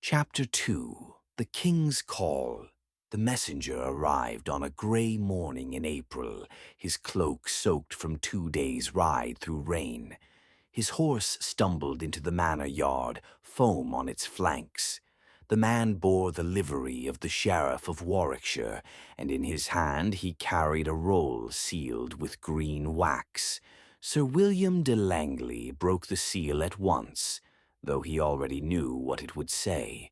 Chapter 2. The King's Call. The messenger arrived on a grey morning in April, his cloak soaked from 2 days' ride through rain. His horse stumbled into the manor yard, foam on its flanks. The man bore the livery of the Sheriff of Warwickshire, and in his hand he carried a roll sealed with green wax. Sir William de Langley broke the seal at once, though he already knew what it would say.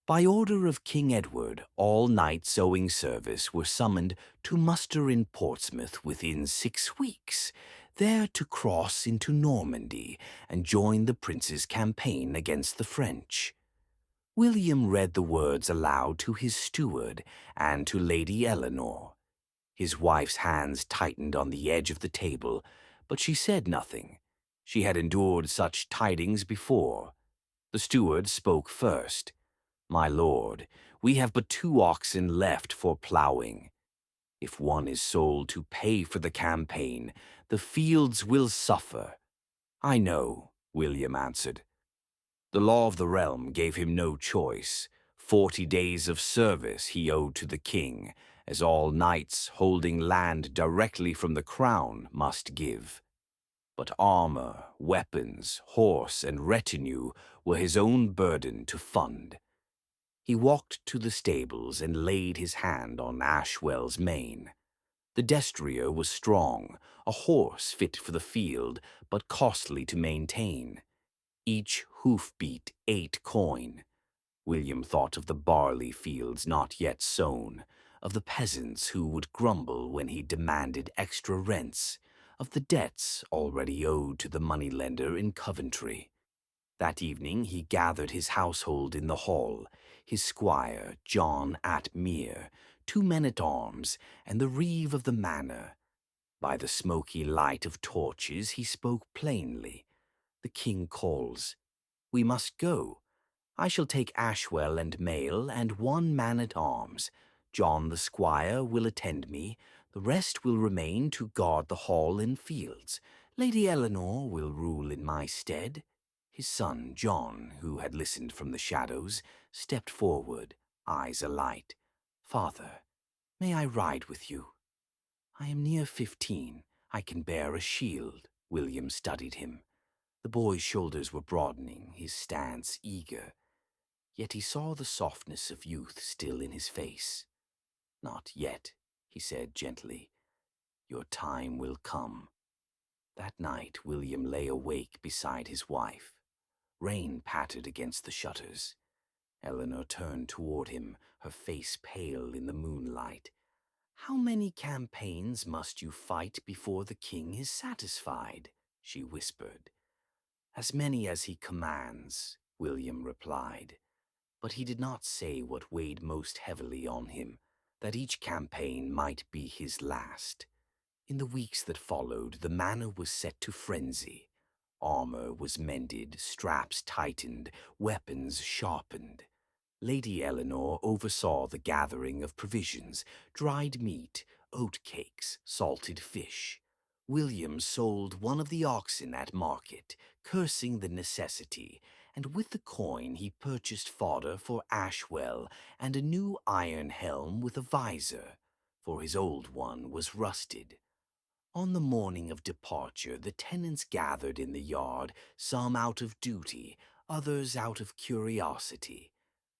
By order of King Edward, all knights owing service were summoned to muster in Portsmouth within 6 weeks, there to cross into Normandy and join the prince's campaign against the French. William read the words aloud to his steward and to Lady Eleanor. His wife's hands tightened on the edge of the table, but she said nothing. She had endured such tidings before. The steward spoke first. "My lord, we have but 2 oxen left for ploughing. If one is sold to pay for the campaign, the fields will suffer." "I know," William answered. The law of the realm gave him no choice. 40 days of service he owed to the king, as all knights holding land directly from the crown must give. But armor, weapons, horse, and retinue were his own burden to fund. He walked to the stables and laid his hand on Ashwell's mane. The destrier was strong, a horse fit for the field, but costly to maintain. Each hoof-beat 8 coin. William thought of the barley fields not yet sown, of the peasants who would grumble when he demanded extra rents, of the debts already owed to the moneylender in Coventry. That evening he gathered his household in the hall, his squire, John Atmere, 2 men-at-arms, and the reeve of the manor. By the smoky light of torches he spoke plainly. "The king calls. We must go. I shall take Ashwell and Mail and 1 man-at-arms. John the squire will attend me. The rest will remain to guard the hall and fields. Lady Eleanor will rule in my stead." His son, John, who had listened from the shadows, stepped forward, eyes alight. "Father, may I ride with you?" "I am near 15. I can bear a shield." William studied him. The boy's shoulders were broadening, his stance eager. Yet he saw the softness of youth still in his face. "Not yet," he said gently. "Your time will come." That night William lay awake beside his wife. Rain pattered against the shutters. Eleanor turned toward him, her face pale in the moonlight. "How many campaigns must you fight before the king is satisfied?" she whispered. "As many as he commands," William replied. But he did not say what weighed most heavily on him, that each campaign might be his last. In the weeks that followed, the manor was set to frenzy. Armor was mended, straps tightened, weapons sharpened. Lady Eleanor oversaw the gathering of provisions, dried meat, oat cakes, salted fish. William sold one of the oxen at market, cursing the necessity, and with the coin he purchased fodder for Ashwell and a new iron helm with a visor, for his old one was rusted. On the morning of departure, the tenants gathered in the yard, some out of duty, others out of curiosity.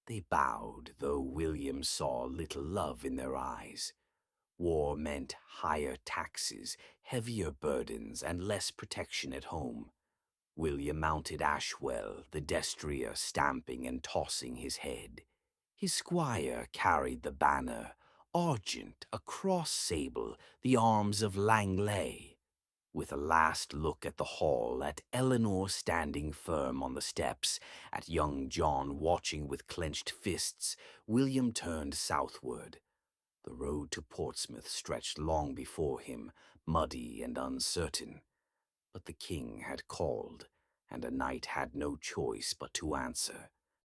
They bowed, though William saw little love in their eyes. War meant higher taxes, heavier burdens, and less protection at home. William mounted Ashwell, the destrier stamping and tossing his head. His squire carried the banner, argent, a cross sable, the arms of Langley. With a last look at the hall, at Eleanor standing firm on the steps, at young John watching with clenched fists, William turned southward. The road to Portsmouth stretched long before him, muddy and uncertain. But the king had called, and a knight had no choice but to answer.